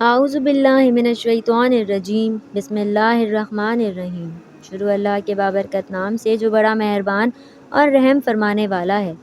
اعوذ باللہ من الشیطان الرجیم، بسم اللہ الرحمن الرحیم۔ شروع اللہ کے بابرکت نام سے جو بڑا مہربان اور رحم فرمانے والا ہے۔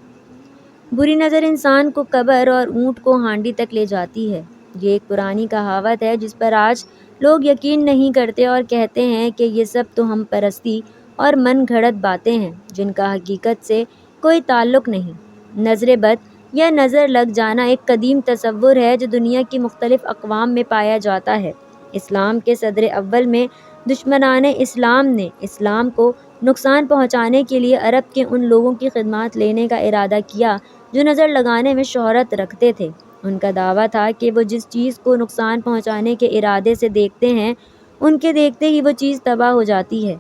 بری نظر انسان کو قبر اور اونٹ کو ہانڈی تک لے جاتی ہے۔ یہ ایک پرانی کہاوت ہے جس پر آج لوگ یقین نہیں کرتے اور کہتے ہیں کہ یہ سب تو ہم پرستی اور من گھڑت باتیں ہیں جن کا حقیقت سے کوئی تعلق نہیں۔ نظر بد یا نظر لگ جانا ایک قدیم تصور ہے جو دنیا کی مختلف اقوام میں پایا جاتا ہے۔ اسلام کے صدر اول میں دشمنان اسلام نے اسلام کو نقصان پہنچانے کے لیے عرب کے ان لوگوں کی خدمات لینے کا ارادہ کیا جو نظر لگانے میں شہرت رکھتے تھے۔ ان کا دعویٰ تھا کہ وہ جس چیز کو نقصان پہنچانے کے ارادے سے دیکھتے ہیں ان کے دیکھتے ہی وہ چیز تباہ ہو جاتی ہے۔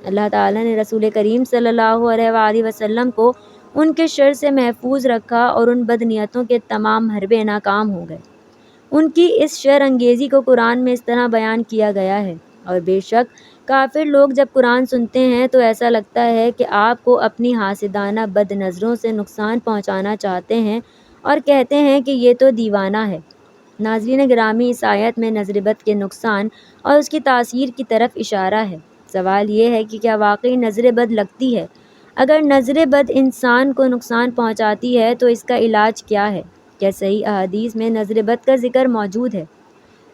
اللہ تعالیٰ نے رسول کریم صلی اللہ علیہ وآلہ وسلم کو ان کے شر سے محفوظ رکھا اور ان بدنیتوں کے تمام حربے ناکام ہو گئے۔ ان کی اس شر انگیزی کو قرآن میں اس طرح بیان کیا گیا ہے، اور بے شک کافر لوگ جب قرآن سنتے ہیں تو ایسا لگتا ہے کہ آپ کو اپنی حاسدانہ بد نظروں سے نقصان پہنچانا چاہتے ہیں اور کہتے ہیں کہ یہ تو دیوانہ ہے۔ ناظرین گرامی، اس آیت میں نظر بد کے نقصان اور اس کی تاثیر کی طرف اشارہ ہے۔ سوال یہ ہے کہ کیا واقعی نظر بد لگتی ہے؟ اگر نظر بد انسان کو نقصان پہنچاتی ہے تو اس کا علاج کیا ہے؟ کیا صحیح احادیث میں نظر بد کا ذکر موجود ہے؟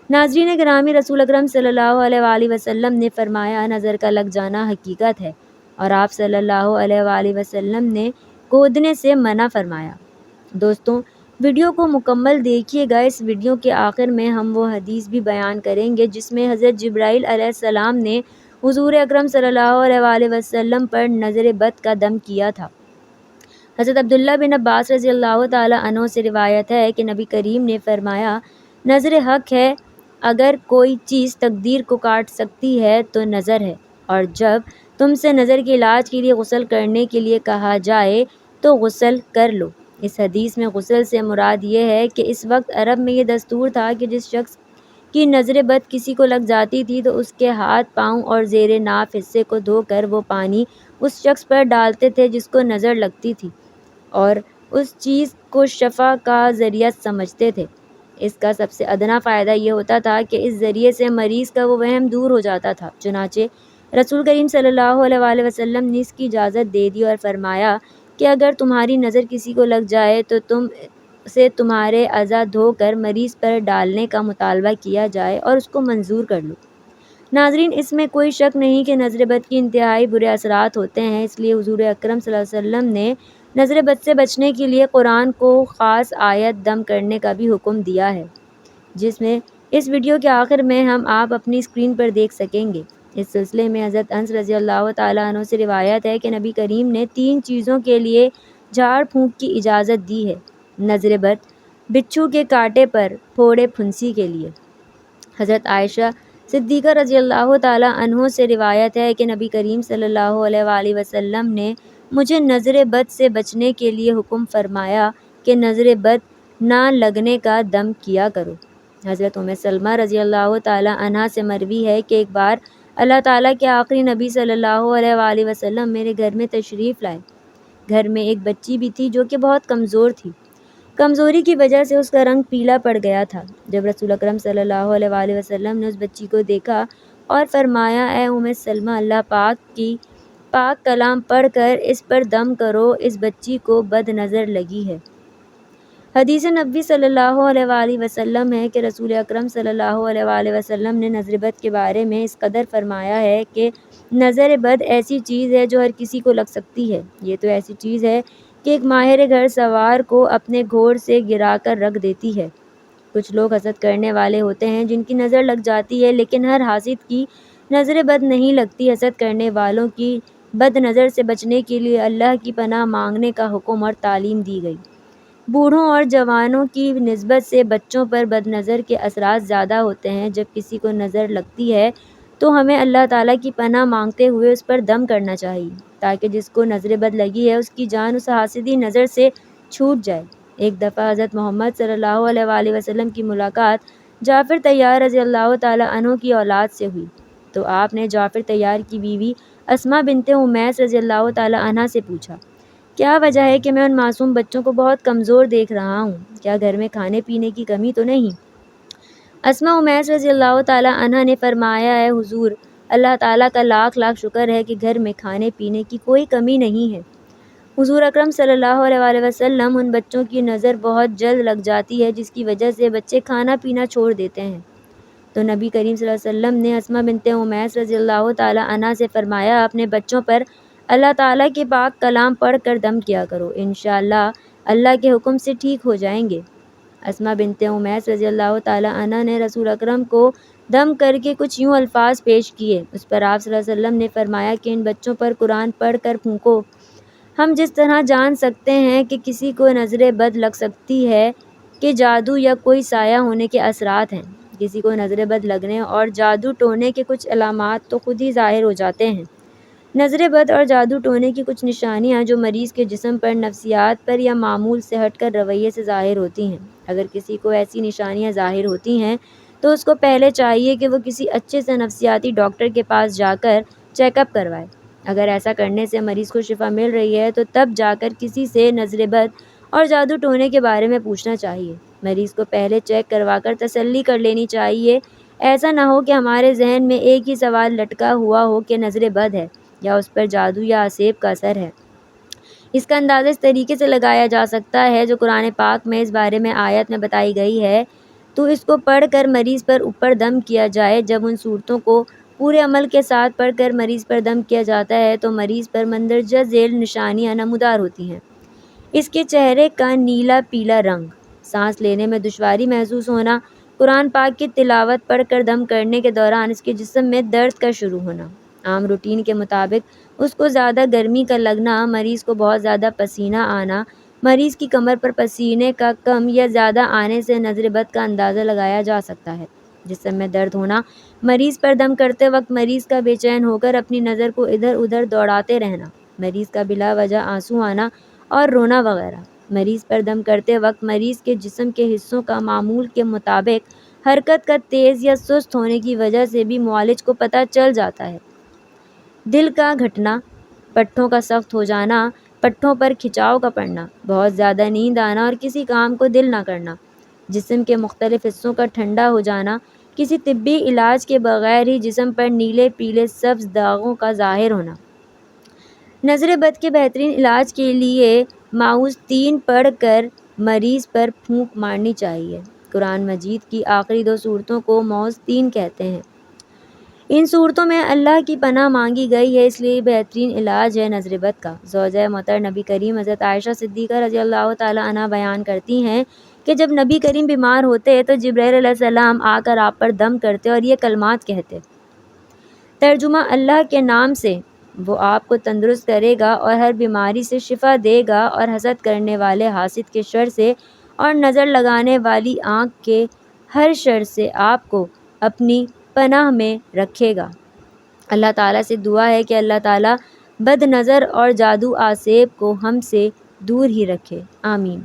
ناظرین گرامی، رسول اکرم صلی اللہ علیہ وآلہ وسلم نے فرمایا نظر کا لگ جانا حقیقت ہے، اور آپ صلی اللہ علیہ وآلہ وسلم نے گودنے سے منع فرمایا۔ دوستوں، ویڈیو کو مکمل دیکھیے گا۔ اس ویڈیو کے آخر میں ہم وہ حدیث بھی بیان کریں گے جس میں حضرت جبرائیل علیہ السلام نے حضور اکرم صلی اللہ علیہ وآلہ وسلم پر نظر بد کا دم کیا تھا۔ حضرت عبداللہ بن عباس رضی اللہ تعالی عنہ سے روایت ہے کہ نبی کریم نے فرمایا، نظر حق ہے، اگر کوئی چیز تقدیر کو کاٹ سکتی ہے تو نظر ہے، اور جب تم سے نظر کے علاج کے لیے غسل کرنے کے لیے کہا جائے تو غسل کر لو۔ اس حدیث میں غسل سے مراد یہ ہے کہ اس وقت عرب میں یہ دستور تھا کہ جس شخص کی نظر بد کسی کو لگ جاتی تھی تو اس کے ہاتھ، پاؤں اور زیر ناف حصے کو دھو کر وہ پانی اس شخص پر ڈالتے تھے جس کو نظر لگتی تھی، اور اس چیز کو شفا کا ذریعہ سمجھتے تھے۔ اس کا سب سے ادنا فائدہ یہ ہوتا تھا کہ اس ذریعے سے مریض کا وہ وہم دور ہو جاتا تھا۔ چنانچہ رسول کریم صلی اللہ علیہ وآلہ وسلم نے اس کی اجازت دے دی اور فرمایا کہ اگر تمہاری نظر کسی کو لگ جائے تو تم سے تمہارے اعضاء دھو کر مریض پر ڈالنے کا مطالبہ کیا جائے اور اس کو منظور کر لو۔ ناظرین، اس میں کوئی شک نہیں کہ نظر بد کی انتہائی برے اثرات ہوتے ہیں، اس لیے حضور اکرم صلی اللہ علیہ وسلم نے نظر بد سے بچنے کے لیے قرآن کو خاص آیت دم کرنے کا بھی حکم دیا ہے، جس میں اس ویڈیو کے آخر میں ہم آپ اپنی اسکرین پر دیکھ سکیں گے۔ اس سلسلے میں حضرت انس رضی اللہ تعالیٰ عنہ سے روایت ہے کہ نبی کریم نے 3 چیزوں کے لیے جھاڑ پھونک کی اجازت دی ہے: نظر بد، بچھو کے کانٹے پر پھوڑے پھنسی کے لیے۔ حضرت عائشہ صدیقہ رضی اللہ تعالیٰ عنہ سے روایت ہے کہ نبی کریم صلی اللہ علیہ وآلہ وسلم نے مجھے نظر بد سے بچنے کے لیے حکم فرمایا کہ نظر بد نہ لگنے کا دم کیا کرو۔ حضرت ام سلمہ رضی اللہ تعالیٰ عنہا سے مروی ہے کہ ایک بار اللہ تعالیٰ کے آخری نبی صلی اللہ علیہ وآلہ وسلم میرے گھر میں تشریف لائے۔ گھر میں ایک بچی بھی تھی جو کہ بہت کمزور تھی۔ کمزوری کی وجہ سے اس کا رنگ پیلا پڑ گیا تھا۔ جب رسول اکرم صلی اللہ علیہ وآلہ وسلم نے اس بچی کو دیکھا اور فرمایا، اے ام سلمہ، اللہ پاک کی پاک کلام پڑھ کر اس پر دم کرو، اس بچی کو بد نظر لگی ہے۔ حدیث نبوی صلی اللہ علیہ وآلہ وسلم ہے کہ رسول اکرم صلی اللہ علیہ وآلہ وسلم نے نظر بد کے بارے میں اس قدر فرمایا ہے کہ نظر بد ایسی چیز ہے جو ہر کسی کو لگ سکتی ہے۔ یہ تو ایسی چیز ہے کہ ایک ماہر گھڑ سوار کو اپنے گھوڑ سے گرا کر رکھ دیتی ہے۔ کچھ لوگ حسد کرنے والے ہوتے ہیں جن کی نظر لگ جاتی ہے، لیکن ہر حاسد کی نظر بد نہیں لگتی۔ حسد کرنے والوں کی بد نظر سے بچنے کے لیے اللہ کی پناہ مانگنے کا حکم اور تعلیم دی گئی۔ بوڑھوں اور جوانوں کی نسبت سے بچوں پر بد نظر کے اثرات زیادہ ہوتے ہیں۔ جب کسی کو نظر لگتی ہے تو ہمیں اللہ تعالیٰ کی پناہ مانگتے ہوئے اس پر دم کرنا چاہیے تاکہ جس کو نظر بد لگی ہے اس کی جان اس حاسدی نظر سے چھوٹ جائے۔ ایک دفعہ حضرت محمد صلی اللہ علیہ وآلہ وسلم کی ملاقات جعفر طیار رضی اللہ تعالیٰ عنہ کی اولاد سے ہوئی، تو آپ نے جعفر طیار کی بیوی اسماء بنت امیس رضی اللہ تعالیٰ عنہا سے پوچھا، کیا وجہ ہے کہ میں ان معصوم بچوں کو بہت کمزور دیکھ رہا ہوں؟ کیا گھر میں کھانے پینے کی کمی تو نہیں؟ اسماء امیس رضی اللہ تعالیٰ عنہ نے فرمایا ہے حضور اللہ تعالیٰ کا لاکھ لاکھ شکر ہے کہ گھر میں کھانے پینے کی کوئی کمی نہیں ہے۔ حضور اکرم صلی اللہ علیہ وآلہ وسلم ان بچوں کی نظر بہت جلد لگ جاتی ہے جس کی وجہ سے بچے کھانا پینا چھوڑ دیتے ہیں، تو نبی کریم صلی اللہ علیہ وسلم نے اسماء بنت امیس رضی اللہ تعالیٰ عنہ سے فرمایا اپنے بچوں پر اللہ تعالیٰ کے پاک کلام پڑھ کر دم کیا کرو، انشاءاللہ اللہ کے حکم سے ٹھیک ہو جائیں گے۔ اسماء بنت امیس رضی اللہ تعالیٰ عنہ نے رسول اکرم کو دم کر کے کچھ یوں الفاظ پیش کیے، اس پر آپ صلی اللہ علیہ وسلم نے فرمایا کہ ان بچوں پر قرآن پڑھ کر پھونکو۔ ہم جس طرح جان سکتے ہیں کہ کسی کو نظر بد لگ سکتی ہے کہ جادو یا کوئی سایہ ہونے کے اثرات ہیں، کسی کو نظر بد لگنے اور جادو ٹونے کے کچھ علامات تو خود ہی ظاہر ہو جاتے ہیں۔ نظر بد اور جادو ٹونے کی کچھ نشانیاں جو مریض کے جسم پر، نفسیات پر یا معمول سے ہٹ کر رویے سے ظاہر ہوتی ہیں۔ اگر کسی کو ایسی نشانیاں ظاہر ہوتی ہیں تو اس کو پہلے چاہیے کہ وہ کسی اچھے سے نفسیاتی ڈاکٹر کے پاس جا کر چیک اپ کروائے۔ اگر ایسا کرنے سے مریض کو شفا مل رہی ہے تو تب جا کر کسی سے نظر بد اور جادو ٹونے کے بارے میں پوچھنا چاہیے۔ مریض کو پہلے چیک کروا کر تسلی کر لینی چاہیے، ایسا نہ ہو کہ ہمارے ذہن میں ایک ہی سوال لٹکا ہوا ہو کہ نظر بد ہے یا اس پر جادو یا عصیب کا اثر ہے۔ اس کا اندازہ اس طریقے سے لگایا جا سکتا ہے جو قرآن پاک میں اس بارے میں آیت میں بتائی گئی ہے، تو اس کو پڑھ کر مریض پر اوپر دم کیا جائے۔ جب ان صورتوں کو پورے عمل کے ساتھ پڑھ کر مریض پر دم کیا جاتا ہے تو مریض پر مندرجہ ذیل نشانیاں نمودار ہوتی ہیں۔ اس کے چہرے کا نیلا پیلا رنگ، سانس لینے میں دشواری محسوس ہونا، قرآن پاک کی تلاوت پڑھ کر دم کرنے کے دوران اس کے جسم میں درد کا شروع ہونا، عام روٹین کے مطابق اس کو زیادہ گرمی کا لگنا، مریض کو بہت زیادہ پسینہ آنا، مریض کی کمر پر پسینے کا کم یا زیادہ آنے سے نظر بد کا اندازہ لگایا جا سکتا ہے۔ جسم میں درد ہونا، مریض پر دم کرتے وقت مریض کا بے چین ہو کر اپنی نظر کو ادھر ادھر دوڑاتے رہنا، مریض کا بلا وجہ آنسو آنا اور رونا وغیرہ۔ مریض پر دم کرتے وقت مریض کے جسم کے حصوں کا معمول کے مطابق حرکت کا تیز یا سست ہونے کی وجہ سے بھی معالج کو پتہ چل جاتا ہے۔ دل کا گھٹنا، پٹھوں کا سخت ہو جانا، پٹھوں پر کھچاؤ کا پڑنا، بہت زیادہ نیند آنا اور کسی کام کو دل نہ کرنا، جسم کے مختلف حصوں کا ٹھنڈا ہو جانا، کسی طبی علاج کے بغیر ہی جسم پر نیلے پیلے سبز داغوں کا ظاہر ہونا۔ نظر بد کے بہترین علاج کے لیے معوذ 3 پڑھ کر مریض پر پھونک مارنی چاہیے۔ قرآن مجید کی آخری 2 سورتوں کو معوذ 3 کہتے ہیں۔ ان صورتوں میں اللہ کی پناہ مانگی گئی ہے، اس لیے بہترین علاج ہے نظر بد کا۔ زوجہ محترم نبی کریم حضرت عائشہ صدیقہ رضی اللہ تعالیٰ عنہ بیان کرتی ہیں کہ جب نبی کریم بیمار ہوتے تو جبرائیل علیہ السلام آ کر آپ پر دم کرتے اور یہ کلمات کہتے۔ ترجمہ: اللہ کے نام سے وہ آپ کو تندرست کرے گا اور ہر بیماری سے شفا دے گا اور حسد کرنے والے حاسد کے شر سے اور نظر لگانے والی آنکھ کے ہر شر سے آپ کو اپنی پناہ میں رکھے گا۔ اللہ تعالیٰ سے دعا ہے کہ اللہ تعالیٰ بد نظر اور جادو آسیب کو ہم سے دور ہی رکھے، آمین۔